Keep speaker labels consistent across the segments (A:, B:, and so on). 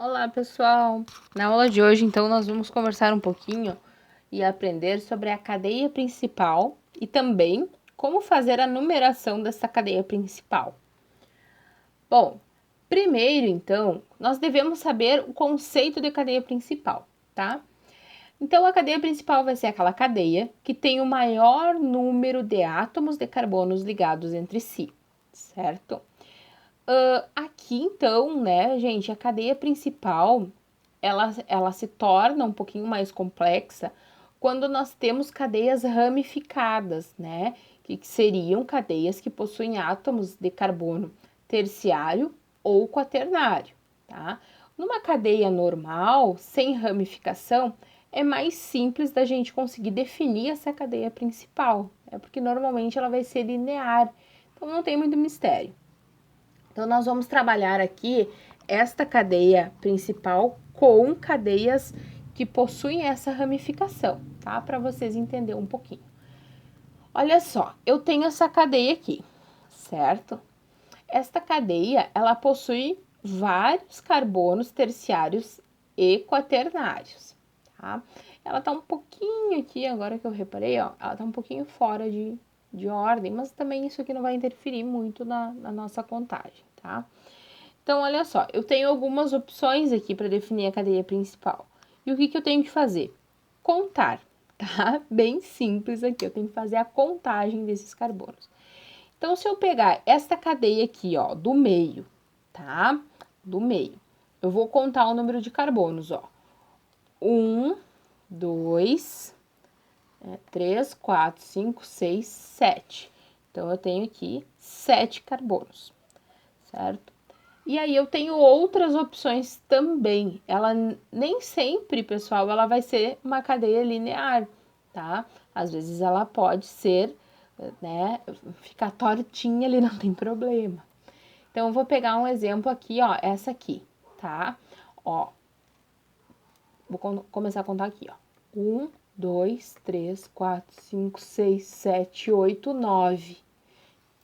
A: Olá, pessoal! Na aula de hoje, então, nós vamos conversar um pouquinho e aprender sobre a cadeia principal e também como fazer a numeração dessa cadeia principal. Bom, primeiro, então, nós devemos saber o conceito de cadeia principal, tá? Então, a cadeia principal vai ser aquela cadeia que tem o maior número de átomos de carbonos ligados entre si, certo? Aqui, então, né, gente, a cadeia principal, ela se torna um pouquinho mais complexa quando nós temos cadeias ramificadas, né, que seriam cadeias que possuem átomos de carbono terciário ou quaternário, tá? Numa cadeia normal, sem ramificação, é mais simples da gente conseguir definir essa cadeia principal, porque normalmente ela vai ser linear, então não tem muito mistério. Então, nós vamos trabalhar aqui esta cadeia principal com cadeias que possuem essa ramificação, tá? Para vocês entenderem um pouquinho. Olha só, eu tenho essa cadeia aqui, certo? Esta cadeia, ela possui vários carbonos terciários e quaternários, tá? Ela tá um pouquinho aqui, agora que eu reparei, ó, ela tá um pouquinho fora de ordem, mas também isso aqui não vai interferir muito na nossa contagem, tá? Então, olha só, eu tenho algumas opções aqui para definir a cadeia principal. E o que eu tenho que fazer? Contar, tá? Bem simples aqui, eu tenho que fazer a contagem desses carbonos. Então, se eu pegar esta cadeia aqui, ó, do meio, tá? Do meio, eu vou contar o número de carbonos, ó. 1, 2, 3, 4, 5, 6, 7. Então, eu tenho aqui 7 carbonos, certo? E aí eu tenho outras opções também. Ela nem sempre, pessoal, ela vai ser uma cadeia linear, tá? Às vezes ela pode ser, né, ficar tortinha ali, não tem problema. Então eu vou pegar um exemplo aqui, ó, essa aqui, tá? Ó, vou começar a contar aqui, ó. 1, 2, 3, 4, 5, 6, 7, 8, 9.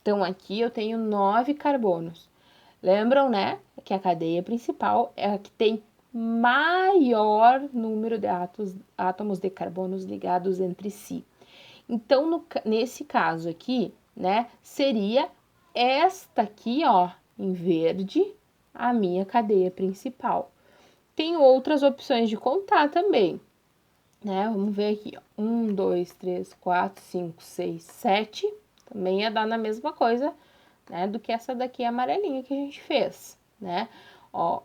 A: Então aqui eu tenho 9 carbonos. Lembram, né, que a cadeia principal é a que tem maior número de átomos de carbonos ligados entre si. Então, nesse caso aqui, né, seria esta aqui, ó, em verde, a minha cadeia principal. Tem outras opções de contar também, né? Vamos ver aqui, ó. 1, 2, 3, 4, 5, 6, 7. Também ia dar na mesma coisa, né, do que essa daqui amarelinha que a gente fez, né? Ó,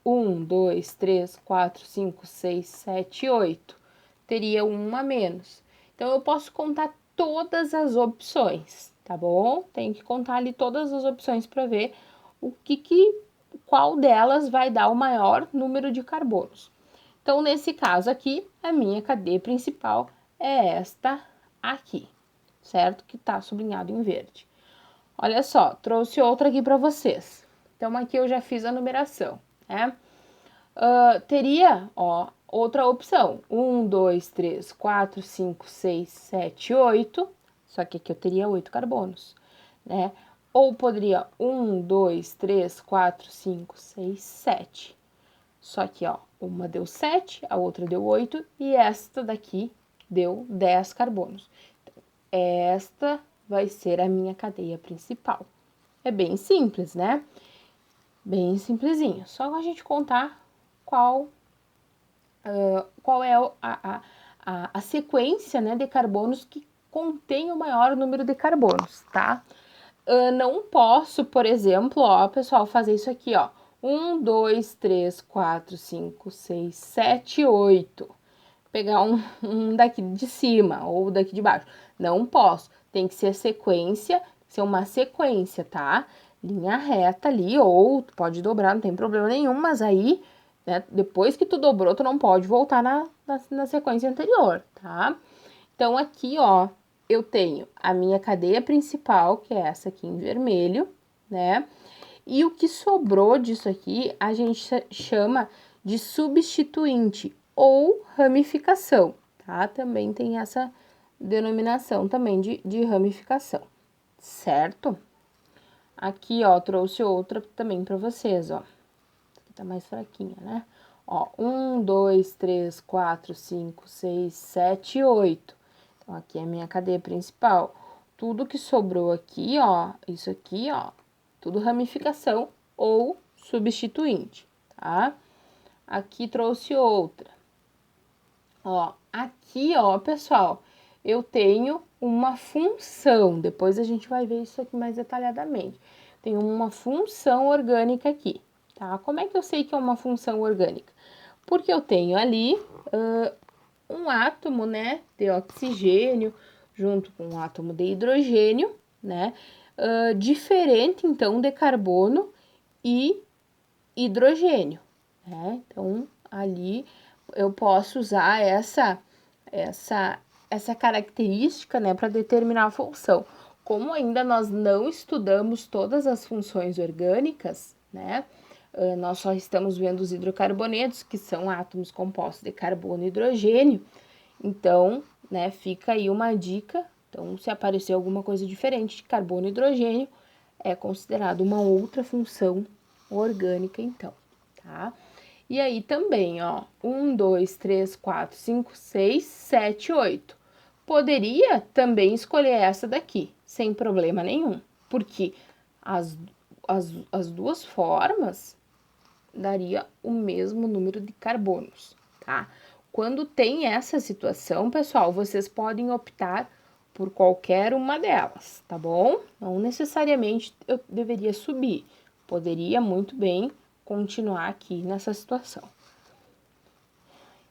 A: 1, 2, 3, 4, 5, 6, 7, 8. Teria uma a menos. Então, eu posso contar todas as opções, tá bom? Tenho que contar ali todas as opções para ver qual delas vai dar o maior número de carbonos. Então, nesse caso aqui, a minha cadeia principal é esta aqui, certo? Que tá sublinhado em verde. Olha só, trouxe outra aqui para vocês. Então, aqui eu já fiz a numeração, né? Teria, ó, outra opção. 1, 2, 3, 4, 5, 6, 7, 8. Só que aqui eu teria 8 carbonos, né? Ou poderia 1, 2, 3, 4, 5, 6, 7. Só que, ó, uma deu 7, a outra deu 8 e esta daqui deu 10 carbonos. Então, esta vai ser a minha cadeia principal. É bem simples, né? Bem simplesinho. Só a gente contar qual é a sequência, né, de carbonos que contém o maior número de carbonos, tá? Não posso, por exemplo, ó, pessoal, fazer isso aqui, ó. 1, 2, 3, 4, 5, 6, 7, 8. Pegar um daqui de cima ou daqui de baixo. Não posso. Tem que ser sequência, ser uma sequência, tá? Linha reta ali, ou tu pode dobrar, não tem problema nenhum, mas aí, né, depois que tu dobrou, tu não pode voltar na sequência anterior, tá? Então, aqui, ó, eu tenho a minha cadeia principal, que é essa aqui em vermelho, né? E o que sobrou disso aqui, a gente chama de substituinte ou ramificação, tá? Também tem essa denominação também de ramificação, certo? Aqui, ó, trouxe outra também pra vocês, ó. Aqui tá mais fraquinha, né? Ó, 1, 2, 3, 4, 5, 6, 7, 8. Então, aqui é a minha cadeia principal. Tudo que sobrou aqui, ó, isso aqui, ó, tudo ramificação ou substituinte, tá? Aqui trouxe outra. Ó, aqui, ó, pessoal, eu tenho uma função. Depois a gente vai ver isso aqui mais detalhadamente. Tem uma função orgânica aqui, tá? Como é que eu sei que é uma função orgânica? Porque eu tenho ali um átomo, né, de oxigênio junto com um átomo de hidrogênio, né, diferente, então, de carbono e hidrogênio, né? Então, ali eu posso usar essa característica, né, para determinar a função. Como ainda nós não estudamos todas as funções orgânicas, né, nós só estamos vendo os hidrocarbonetos, que são átomos compostos de carbono e hidrogênio. Então, né, fica aí uma dica. Então, se aparecer alguma coisa diferente de carbono e hidrogênio, é considerado uma outra função orgânica, então, tá? E aí também, ó, 1, 2, 3, 4, 5, 6, 7, 8. Poderia também escolher essa daqui, sem problema nenhum, porque as duas formas daria o mesmo número de carbonos, tá? Quando tem essa situação, pessoal, vocês podem optar por qualquer uma delas, tá bom? Não necessariamente eu deveria subir, poderia muito bem continuar aqui nessa situação.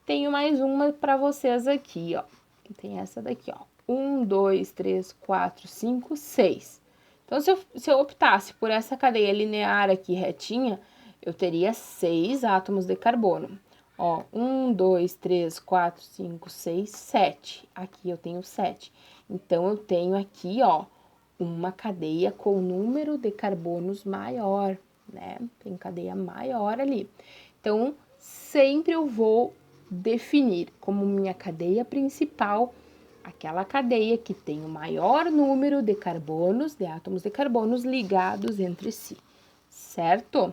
A: Tenho mais uma para vocês aqui, ó. Tem essa daqui, ó. 1, 2, 3, 4, 5, 6. Então, se eu optasse por essa cadeia linear aqui retinha, eu teria 6 átomos de carbono. Ó, 1, 2, 3, 4, 5, 6, 7. Aqui eu tenho 7. Então, eu tenho aqui, ó, uma cadeia com número de carbonos maior, né? Tem cadeia maior ali. Então, sempre eu vou definir como minha cadeia principal aquela cadeia que tem o maior número de carbonos, de átomos de carbonos ligados entre si, certo?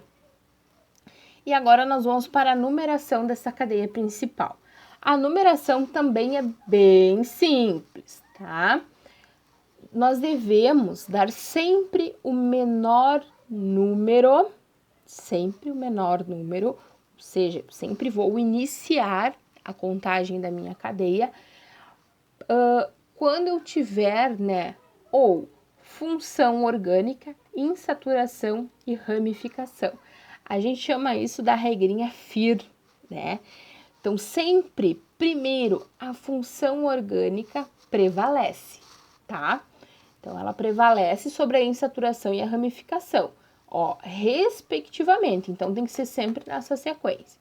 A: E agora nós vamos para a numeração dessa cadeia principal. A numeração também é bem simples, tá? Nós devemos dar sempre o menor número, ou seja, sempre vou iniciar a contagem da minha cadeia quando eu tiver, né, ou função orgânica, insaturação e ramificação. A gente chama isso da regrinha FIR, né? Então, sempre, primeiro, a função orgânica prevalece, tá? Então, ela prevalece sobre a insaturação e a ramificação, ó, respectivamente. Então, tem que ser sempre nessa sequência.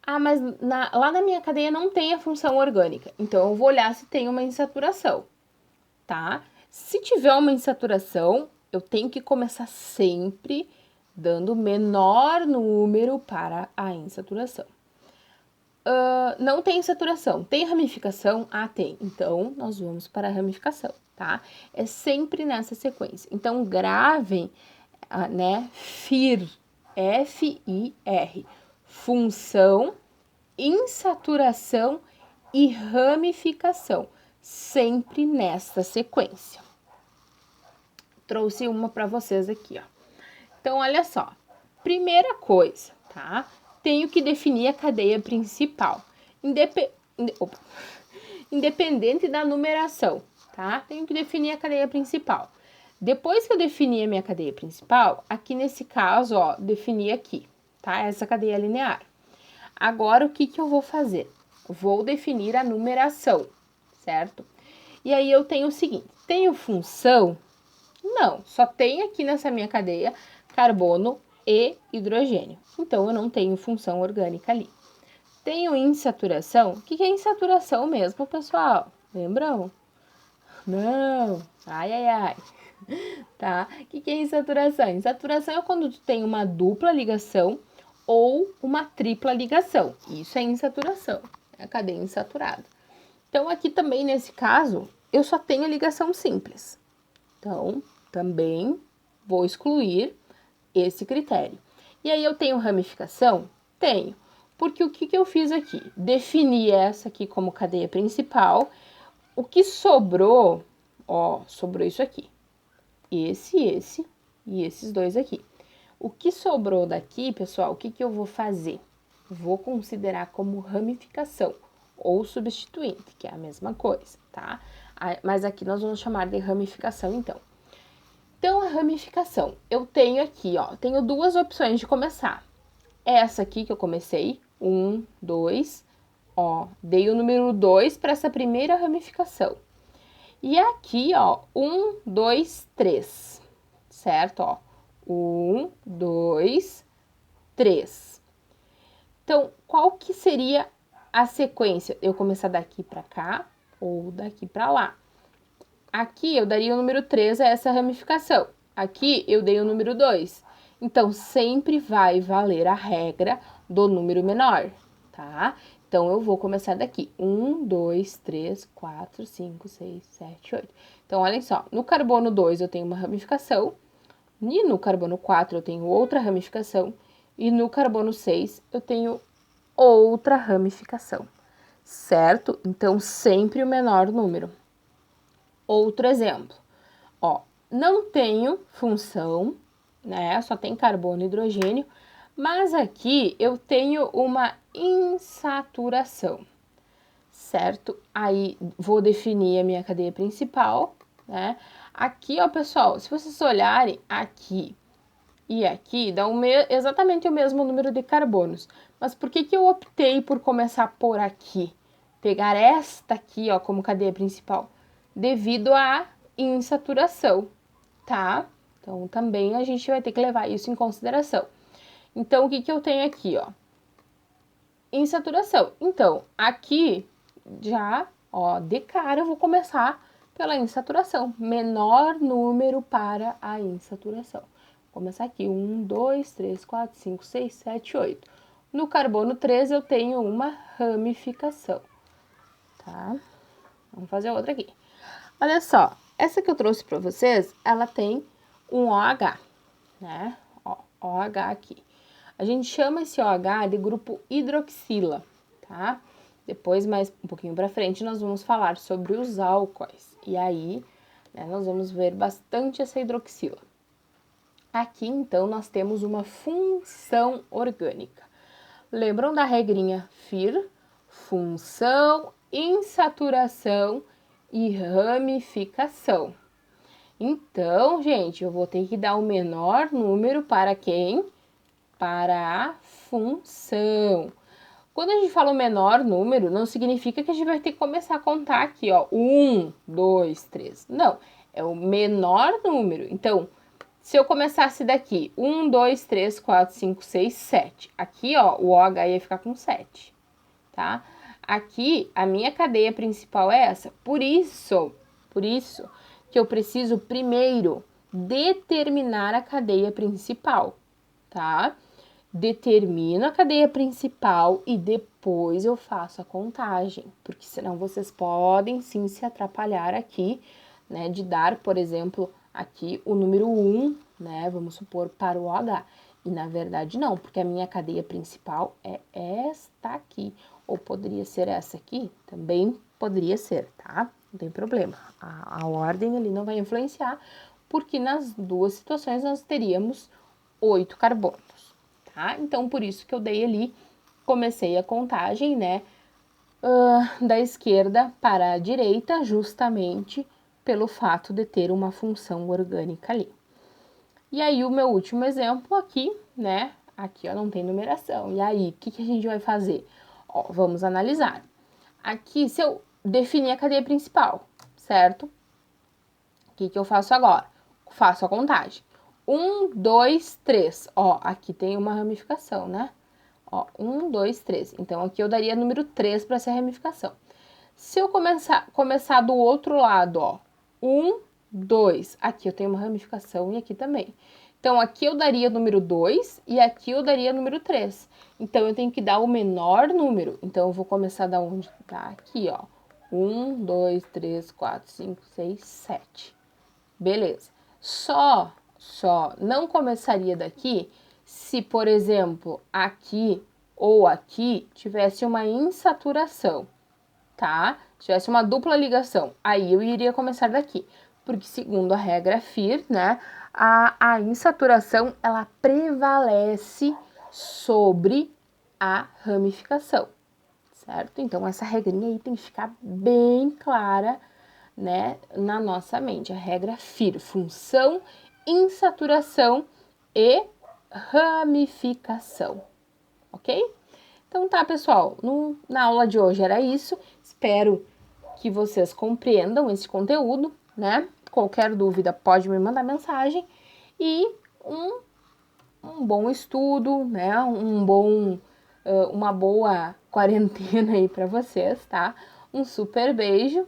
A: Ah, mas lá na minha cadeia não tem a função orgânica. Então, eu vou olhar se tem uma insaturação, tá? Se tiver uma insaturação, eu tenho que começar sempre dando menor número para a insaturação. Não tem insaturação, tem ramificação? Ah, tem. Então, nós vamos para a ramificação, tá? É sempre nessa sequência. Então, gravem, né, FIR, F-I-R, função, insaturação e ramificação, sempre nesta sequência. Trouxe uma para vocês aqui, ó. Então, olha só. Primeira coisa, tá? Tenho que definir a cadeia principal. Independente da numeração, tá? Tenho que definir a cadeia principal. Depois que eu definir a minha cadeia principal, aqui nesse caso, ó, defini aqui, tá? Essa cadeia linear. Agora, o que eu vou fazer? Vou definir a numeração, certo? E aí, eu tenho o seguinte, tenho função? Não, só tem aqui nessa minha cadeia carbono e hidrogênio. Então, eu não tenho função orgânica ali. Tenho insaturação? O que é insaturação mesmo, pessoal? Lembram? Não. Ai, ai, ai. Tá? O que é insaturação? Insaturação é quando tu tem uma dupla ligação ou uma tripla ligação. Isso é insaturação, é a cadeia insaturada. Então, aqui também, nesse caso, eu só tenho ligação simples. Então, também vou excluir esse critério. E aí eu tenho ramificação? Tenho. Porque o que eu fiz aqui? Defini essa aqui como cadeia principal. O que sobrou, ó, sobrou isso aqui. Esse e esses dois aqui. O que sobrou daqui, pessoal, o que eu vou fazer? Vou considerar como ramificação ou substituinte, que é a mesma coisa, tá? Mas aqui nós vamos chamar de ramificação, então. Então, a ramificação, eu tenho aqui, ó, tenho duas opções de começar. Essa aqui que eu comecei, 1, 2, ó, dei o número 2 para essa primeira ramificação. E aqui, ó, 1, 2, 3, certo? Ó, 1, 2, 3. Então, qual que seria a sequência? Eu começar daqui para cá ou daqui para lá. Aqui eu daria o número 3 a essa ramificação. Aqui eu dei o número 2. Então, sempre vai valer a regra do número menor, tá? Então, eu vou começar daqui. 1, 2, 3, 4, 5, 6, 7, 8. Então, olhem só. No carbono 2 eu tenho uma ramificação. E no carbono 4 eu tenho outra ramificação. E no carbono 6 eu tenho outra ramificação, certo? Então, sempre o menor número. Outro exemplo, ó, não tenho função, né? Só tem carbono e hidrogênio, mas aqui eu tenho uma insaturação, certo? Aí vou definir a minha cadeia principal, né? Aqui, ó, pessoal, se vocês olharem aqui e aqui, dá exatamente o mesmo número de carbonos. Mas por que eu optei por começar por aqui? Pegar esta aqui, ó, como cadeia principal? Devido à insaturação, tá? Então, também a gente vai ter que levar isso em consideração. Então, o que eu tenho aqui, ó? Insaturação. Então, aqui já, ó, de cara eu vou começar pela insaturação. Menor número para a insaturação. Vou começar aqui, 1, 2, 3, 4, 5, 6, 7, 8. No carbono 3 eu tenho uma ramificação, tá? Vamos fazer outra aqui. Olha só, essa que eu trouxe para vocês, ela tem um OH, né? Ó, OH aqui. A gente chama esse OH de grupo hidroxila, tá? Depois, mais um pouquinho para frente, nós vamos falar sobre os álcoois. E aí, né, nós vamos ver bastante essa hidroxila. Aqui, então, nós temos uma função orgânica. Lembram da regrinha FIR? Função, insaturação e ramificação. Então, gente, eu vou ter que dar o menor número para quem? Para a função. Quando a gente fala o menor número, não significa que a gente vai ter que começar a contar aqui, ó, 1, 2, 3. Não, é o menor número. Então, se eu começasse daqui, 1, 2, 3, 4, 5, 6, 7. Aqui, ó, o OH ia ficar com 7, tá? Aqui, a minha cadeia principal é essa. Por isso que eu preciso primeiro determinar a cadeia principal, tá? Determino a cadeia principal e depois eu faço a contagem, porque senão vocês podem sim se atrapalhar aqui, né? De dar, por exemplo, aqui o número 1, né? Vamos supor, para o OH. E na verdade não, porque a minha cadeia principal é esta aqui. Ou poderia ser essa aqui? Também poderia ser, tá? Não tem problema. A ordem ali não vai influenciar, porque nas duas situações nós teríamos 8 carbonos, tá? Então, por isso que eu dei ali, comecei a contagem, né? Da esquerda para a direita, justamente pelo fato de ter uma função orgânica ali. E aí, o meu último exemplo aqui, né? Aqui, ó, não tem numeração. E aí, o que a gente vai fazer? Ó, vamos analisar. Aqui, se eu definir a cadeia principal, certo? O que eu faço agora? Faço a contagem. 1, 2, 3. Ó, aqui tem uma ramificação, né? Ó, 1, 2, 3. Então, aqui eu daria número 3 para essa ramificação. Se eu começar do outro lado, ó, 1, 2. Aqui eu tenho uma ramificação e aqui também. Então, aqui eu daria número 2 e aqui eu daria número 3. Então, eu tenho que dar o menor número. Então, eu vou começar da onde? Tá aqui, ó. 1, 2, 3, 4, 5, 6, 7. Beleza. Só só não começaria daqui se, por exemplo, aqui ou aqui tivesse uma insaturação, tá? Tivesse uma dupla ligação, aí eu iria começar daqui, porque segundo a regra FIR, né, a insaturação, ela prevalece sobre a ramificação, certo? Então, essa regrinha aí tem que ficar bem clara, né, na nossa mente. A regra FIR, função, insaturação e ramificação, ok? Então tá, pessoal, na aula de hoje era isso. Espero que vocês compreendam esse conteúdo, né? Qualquer dúvida pode me mandar mensagem e um bom estudo, né? Uma boa quarentena aí para vocês, tá? Um super beijo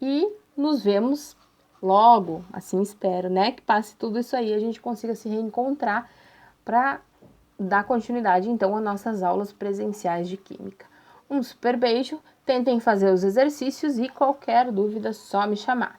A: e nos vemos logo, assim espero, né? Que passe tudo isso aí, a gente consiga se reencontrar para dar continuidade, então, às nossas aulas presenciais de Química. Um super beijo, tentem fazer os exercícios e qualquer dúvida, só me chamar.